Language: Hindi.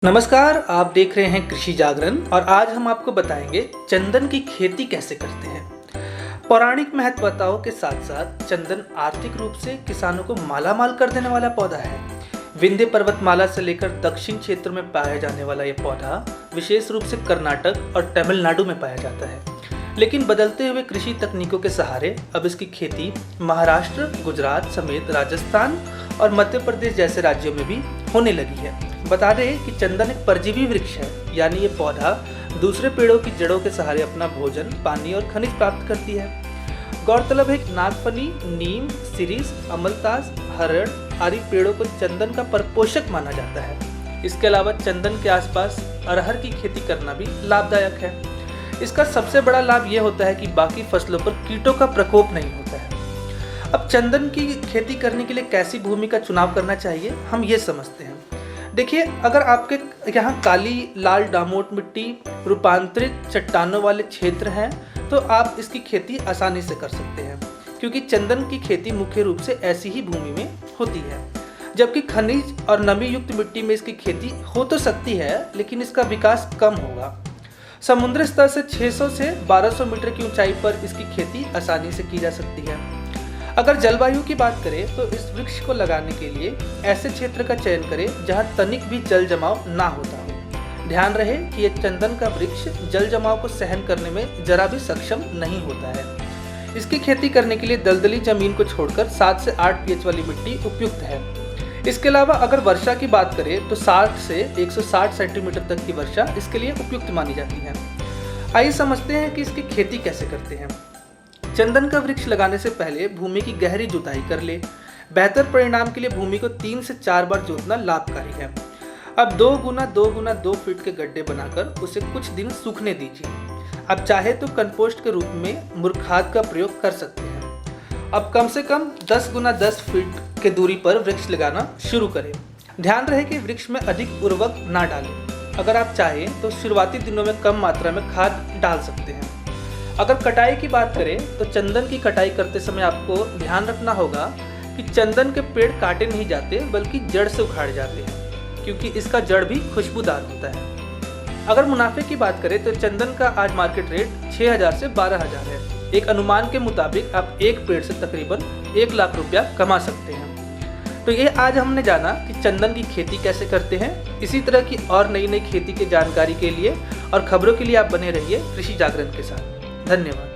नमस्कार, आप देख रहे हैं कृषि जागरण और आज हम आपको बताएंगे चंदन की खेती कैसे करते हैं। पौराणिक महत्वताओं के साथ साथ चंदन आर्थिक रूप से किसानों को मालामाल कर देने वाला पौधा है। विंध्य पर्वतमाला से लेकर दक्षिण क्षेत्र में पाया जाने वाला यह पौधा विशेष रूप से कर्नाटक और तमिलनाडु में पाया जाता है, लेकिन बदलते हुए कृषि तकनीकों के सहारे अब इसकी खेती महाराष्ट्र, गुजरात समेत राजस्थान और मध्य प्रदेश जैसे राज्यों में भी होने लगी है। बता दें कि चंदन एक परजीवी वृक्ष है, यानी ये पौधा दूसरे पेड़ों की जड़ों के सहारे अपना भोजन, पानी और खनिज प्राप्त करती है। गौरतलब है कि नागफनी, नीम, सिरिस, अमलतास, हरड़ आदि पेड़ों को चंदन का परपोषक माना जाता है। इसके अलावा चंदन के आसपास अरहर की खेती करना भी लाभदायक है। इसका सबसे बड़ा लाभ यह होता है कि बाकी फसलों पर कीटों का प्रकोप नहीं होता है। अब चंदन की खेती करने के लिए कैसी भूमि का चुनाव करना चाहिए, हम ये समझते हैं। देखिए, अगर आपके यहाँ काली लाल डामोट मिट्टी, रूपांतरित चट्टानों वाले क्षेत्र हैं, तो आप इसकी खेती आसानी से कर सकते हैं, क्योंकि चंदन की खेती मुख्य रूप से ऐसी ही भूमि में होती है। जबकि खनिज और नमी युक्त मिट्टी में इसकी खेती हो तो सकती है, लेकिन इसका विकास कम होगा। समुद्र स्तर से 600 से 1200 मीटर की ऊंचाई पर इसकी खेती आसानी से की जा सकती है। अगर जलवायु की बात करें तो इस वृक्ष को लगाने के लिए ऐसे क्षेत्र का चयन करें जहां तनिक भी जल जमाव ना होता हो। ध्यान रहे कि यह चंदन का वृक्ष जल जमाव को सहन करने में जरा भी सक्षम नहीं होता है। इसकी खेती करने के लिए दलदली जमीन को छोड़कर 7 से 8 पीएच वाली मिट्टी उपयुक्त है। इसके अलावा अगर वर्षा की बात करें तो 60 से 160 सेंटीमीटर तक की वर्षा इसके लिए उपयुक्त मानी जाती है। आइए समझते हैं कि इसकी खेती कैसे करते हैं। चंदन का वृक्ष लगाने से पहले भूमि की गहरी जुताई कर ले। बेहतर परिणाम के लिए भूमि को 3 से 4 बार जोतना लाभकारी है। अब 2 गुना 2 गुना 2 फीट के गड्ढे बनाकर उसे कुछ दिन सूखने दीजिए। अब चाहे तो कंपोस्ट के रूप में मुर्ग खाद का प्रयोग कर सकते हैं। अब कम से कम 10 गुना 10 फीट के दूरी पर वृक्ष लगाना शुरू करें। ध्यान रहे कि वृक्ष में अधिक उर्वरक ना डालें। अगर आप चाहें तो शुरुआती दिनों में कम मात्रा में खाद डाल सकते हैं। अगर कटाई की बात करें तो चंदन की कटाई करते समय आपको ध्यान रखना होगा कि चंदन के पेड़ काटे नहीं जाते, बल्कि जड़ से उखाड़े जाते हैं, क्योंकि इसका जड़ भी खुशबूदार होता है। अगर मुनाफे की बात करें तो चंदन का आज मार्केट रेट 6000 से 12000 है। एक अनुमान के मुताबिक आप एक पेड़ से तकरीबन 1 लाख रुपया कमा सकते हैं। तो ये आज हमने जाना कि चंदन की खेती कैसे करते हैं। इसी तरह की और नई नई खेती की जानकारी के लिए और खबरों के लिए आप बने रहिए कृषि जागरण के साथ। धन्यवाद।